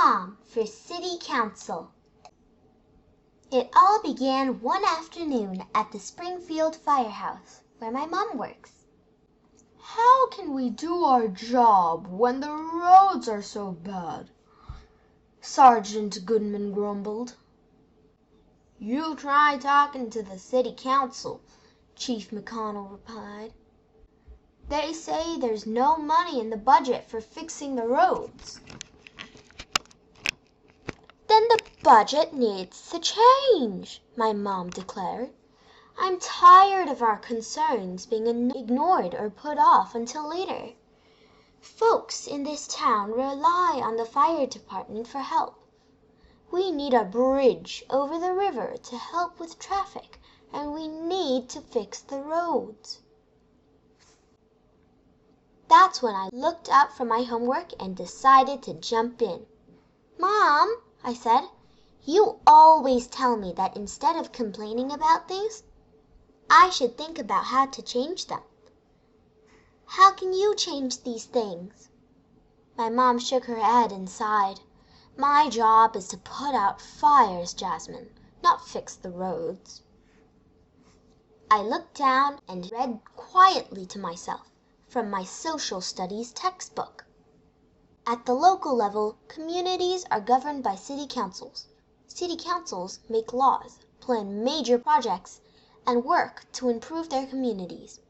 Mom for City Council. It all began one afternoon at the Springfield firehouse, where my mom works. "How can we do our job when the roads are so bad?" Sergeant Goodman grumbled. "You try talking to the city council," Chief McConnell replied. "They say there's no money in the budget for fixing the roads." "Then the budget needs to change," my mom declared. "I'm tired of our concerns being ignored or put off until later. Folks in this town rely on the fire department for help. We need a bridge over the river to help with traffic, and we need to fix the roads." That's when I looked up from my homework and decided to jump in. "Mom," I said, "you always tell me that instead of complaining about things, I should think about how to change them. How can you change these things?" My mom shook her head and sighed. "My job is to put out fires, Jasmine, not fix the roads." I looked down and read quietly to myself from my social studies textbook. At the local level, communities are governed by city councils. City councils make laws, plan major projects, and work to improve their communities.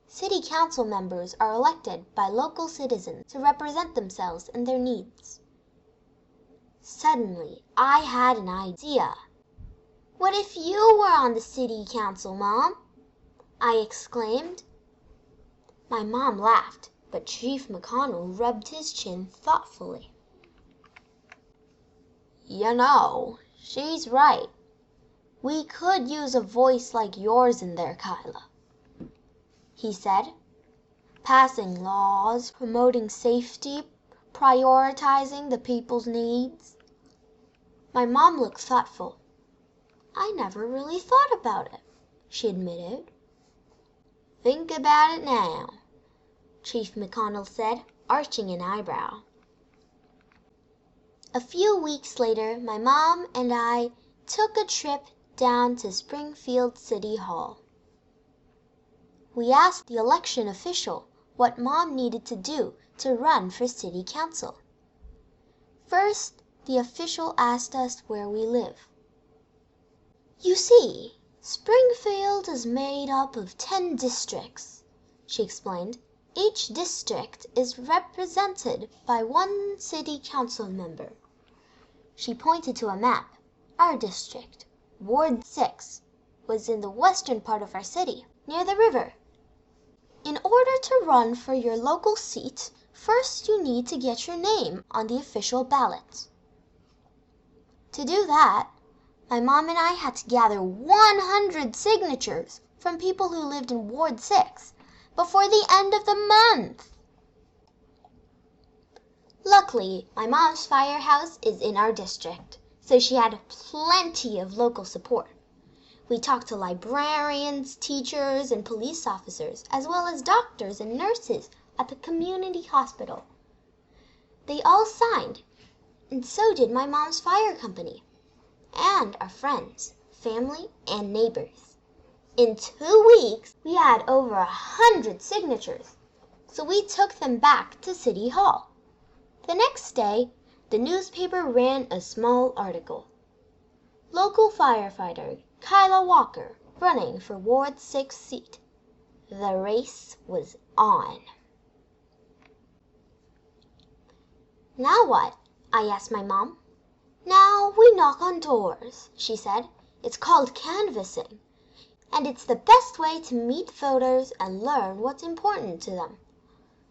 City council members are elected by local citizens to represent themselves and their needs. Suddenly, I had an idea. "What if you were on the city council, Mom?" I exclaimed. My mom laughed, but Chief McConnell rubbed his chin thoughtfully. "You know, she's right. We could use a voice like yours in there, Kyla," he said. "Passing laws, promoting safety, prioritizing the people's needs." My mom looked thoughtful. "I never really thought about it," she admitted. "Think about it now," Chief McConnell said, arching an eyebrow. A few weeks later, my mom and I took a trip down to Springfield City Hall. We asked the election official what Mom needed to do to run for city council. First, the official asked us where we live. "You see, Springfield is made up of 10 districts," she explained. "Each district is represented by one city council member." She pointed to a map. Our district, Ward 6, was in the western part of our city, near the river. "In order to run for your local seat, first you need to get your name on the official ballot." To do that, my mom and I had to gather 100 signatures from people who lived in Ward 6 before the end of the month. Luckily, my mom's firehouse is in our district, so she had plenty of local support. We talked to librarians, teachers, and police officers, as well as doctors and nurses at the community hospital. They all signed, and so did my mom's fire company, and our friends, family, and neighbors. In 2 weeks, we had over 100 signatures, so we took them back to City Hall. The next day, the newspaper ran a small article. "Local firefighter Kyla Walker running for Ward 6 seat." The race was on. "Now what?" I asked my mom. "Now we knock on doors," she said. "It's called canvassing, and it's the best way to meet voters and learn what's important to them.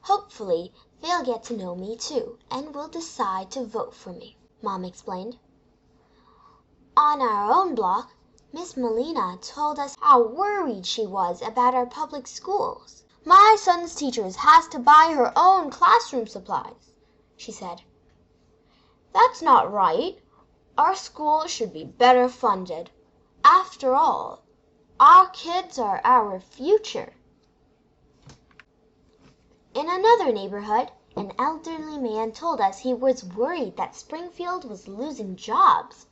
Hopefully, they'll get to know me too and will decide to vote for me," Mom explained. On our own block, Miss Molina told us how worried she was about our public schools. "My son's teachers has to buy her own classroom supplies," she said. "That's not right. Our schools should be better funded. After all, our kids are our future." In another neighborhood, an elderly man told us he was worried that Springfield was losing jobs.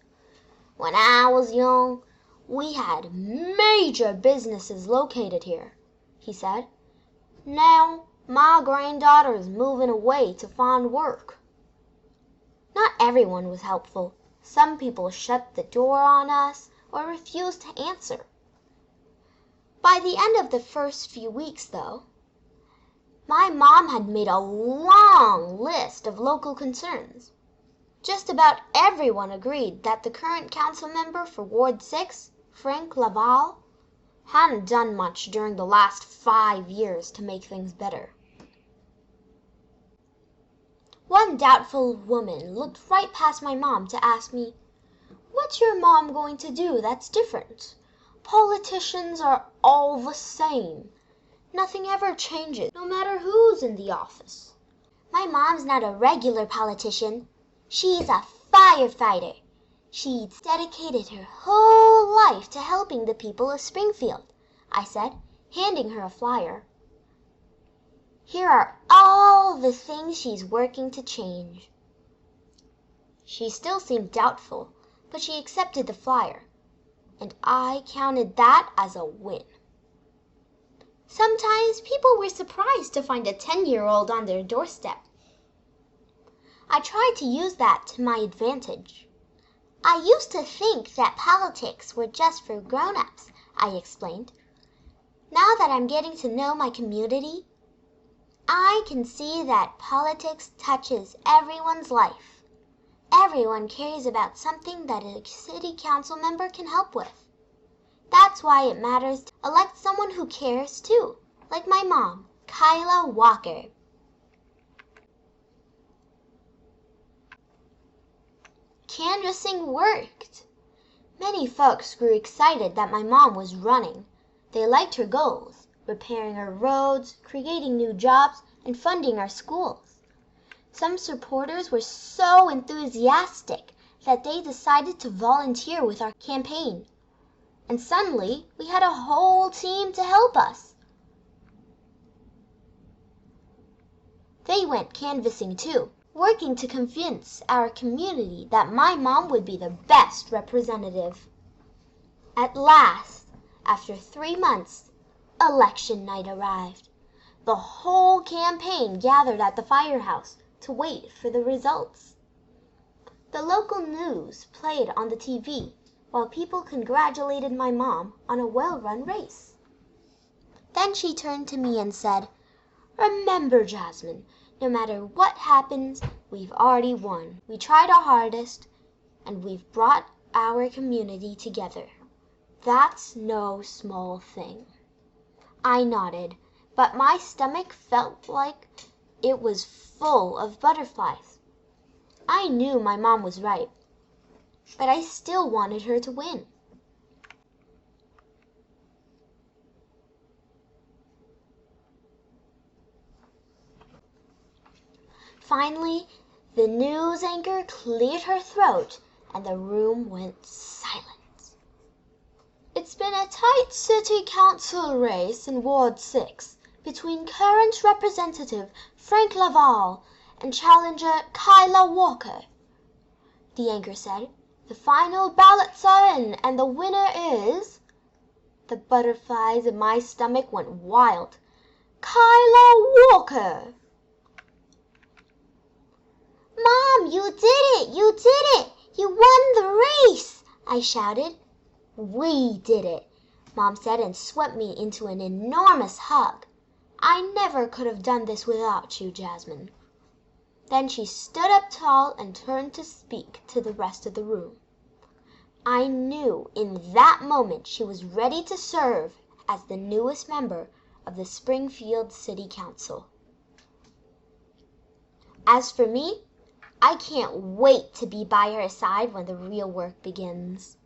"When I was young, we had major businesses located here," he said. "Now my granddaughter is moving away to find work." Not everyone was helpful. Some people shut the door on us or refused to answer. By the end of the first few weeks, though, my mom had made a long list of local concerns. Just about everyone agreed that the current council member for Ward 6, Frank Laval, hadn't done much during the last 5 years to make things better. One doubtful woman looked right past my mom to ask me, "What's your mom going to do that's different? Politicians are all the same. Nothing ever changes, no matter who's in the office." "My mom's not a regular politician. She's a firefighter. She's dedicated her whole life to helping the people of Springfield," I said, handing her a flyer. "Here are all the things she's working to change." She still seemed doubtful, but she accepted the flyer, and I counted that as a win. Sometimes people were surprised to find a 10-year-old on their doorstep. I tried to use that to my advantage. "I used to think that politics were just for grown-ups," I explained. "Now that I'm getting to know my community, I can see that politics touches everyone's life. Everyone cares about something that a city council member can help with. That's why it matters to elect someone who cares too, like my mom, Kyla Walker." Canvassing worked. Many folks grew excited that my mom was running. They liked her goals: repairing our roads, creating new jobs, and funding our schools. Some supporters were so enthusiastic that they decided to volunteer with our campaign. And suddenly, we had a whole team to help us. They went canvassing too, working to convince our community that my mom would be the best representative. At last, after 3 months, election night arrived. The whole campaign gathered at the firehouse to wait for the results. The local news played on the TV while people congratulated my mom on a well-run race. Then she turned to me and said, "Remember, Jasmine, no matter what happens, we've already won. We tried our hardest, and we've brought our community together. That's no small thing." I nodded, but my stomach felt like it was full of butterflies. I knew my mom was right, but I still wanted her to win. Finally, the news anchor cleared her throat and the room went silent. "It's been a tight city council race in Ward 6 between current representative Frank Laval and challenger Kyla Walker," the anchor said. "The final ballots are in and the winner is—" The butterflies in my stomach went wild. "Kyla Walker!" "Mom, you did it! You did it! You won the race!" I shouted. "We did it," Mom said and swept me into an enormous hug. "I never could have done this without you, Jasmine." Then she stood up tall and turned to speak to the rest of the room. I knew in that moment she was ready to serve as the newest member of the Springfield City Council. As for me, I can't wait to be by her side when the real work begins.